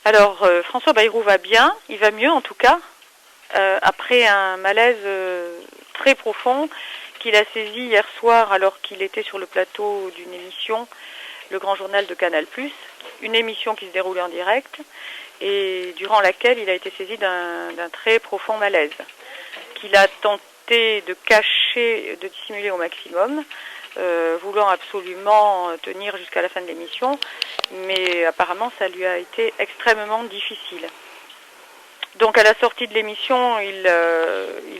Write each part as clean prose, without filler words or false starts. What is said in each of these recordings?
Alors, François Bayrou va bien, il va mieux en tout cas, après un malaise très profond qu'il a saisi hier soir alors qu'il était sur le plateau d'une émission, le Grand Journal de Canal+, une émission qui se déroulait en direct et durant laquelle il a été saisi d'un très profond malaise qu'il a tenté de cacher, de dissimuler au maximum, voulant absolument tenir jusqu'à la fin de l'émission, mais apparemment ça lui a été extrêmement difficile. Donc à la sortie de l'émission, il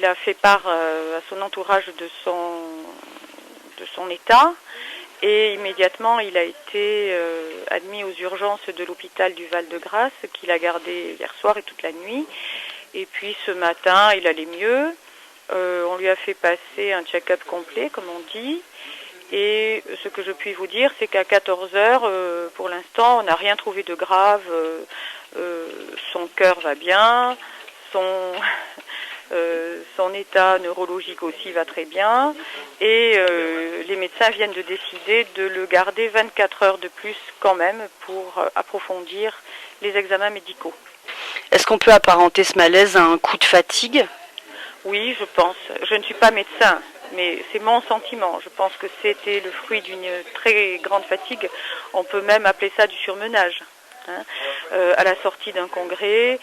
a fait part à son entourage de son état, et immédiatement il a été admis aux urgences de l'hôpital du Val-de-Grâce, qu'il a gardé hier soir et toute la nuit. Et puis ce matin, il allait mieux. On lui a fait passer un check-up complet, comme on dit. Et ce que je puis vous dire, c'est qu'à 14 heures, pour l'instant, on n'a rien trouvé de grave. Son cœur va bien, son état neurologique aussi va très bien. Et les médecins viennent de décider de le garder 24 heures de plus quand même pour approfondir les examens médicaux. Est-ce qu'on peut apparenter ce malaise à un coup de fatigue ? Oui, je pense. Je ne suis pas médecin, mais c'est mon sentiment. Je pense que c'était le fruit d'une très grande fatigue. On peut même appeler ça du surmenage. À la sortie d'un congrès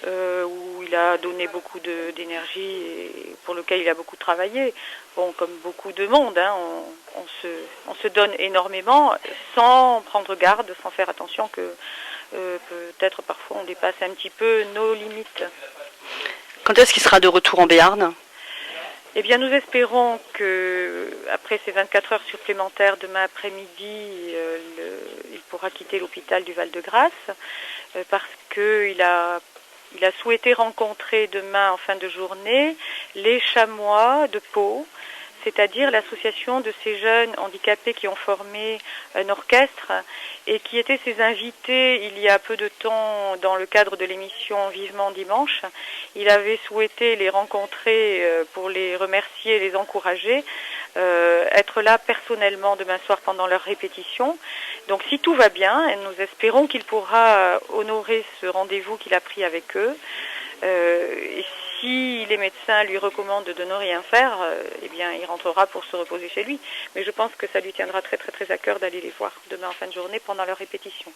où il a donné beaucoup d'énergie et pour lequel il a beaucoup travaillé. Bon, comme beaucoup de monde, on se donne énormément sans prendre garde, sans faire attention que peut-être parfois on dépasse un petit peu nos limites. Quand est-ce qu'il sera de retour en Béarn ? Eh bien, nous espérons que après ces 24 heures supplémentaires, demain après-midi, il pourra quitter l'hôpital du Val-de-Grâce parce qu'il a souhaité rencontrer demain en fin de journée les Chamois de Pau, c'est-à-dire l'association de ces jeunes handicapés qui ont formé un orchestre et qui étaient ses invités il y a peu de temps dans le cadre de l'émission Vivement Dimanche. Il avait souhaité les rencontrer pour les remercier et les encourager, être là personnellement demain soir pendant leur répétition. Donc si tout va bien, nous espérons qu'il pourra honorer ce rendez-vous qu'il a pris avec eux. Et si les médecins lui recommandent de ne rien faire, eh bien, il rentrera pour se reposer chez lui. Mais je pense que ça lui tiendra très très très à cœur d'aller les voir demain en fin de journée pendant leur répétition.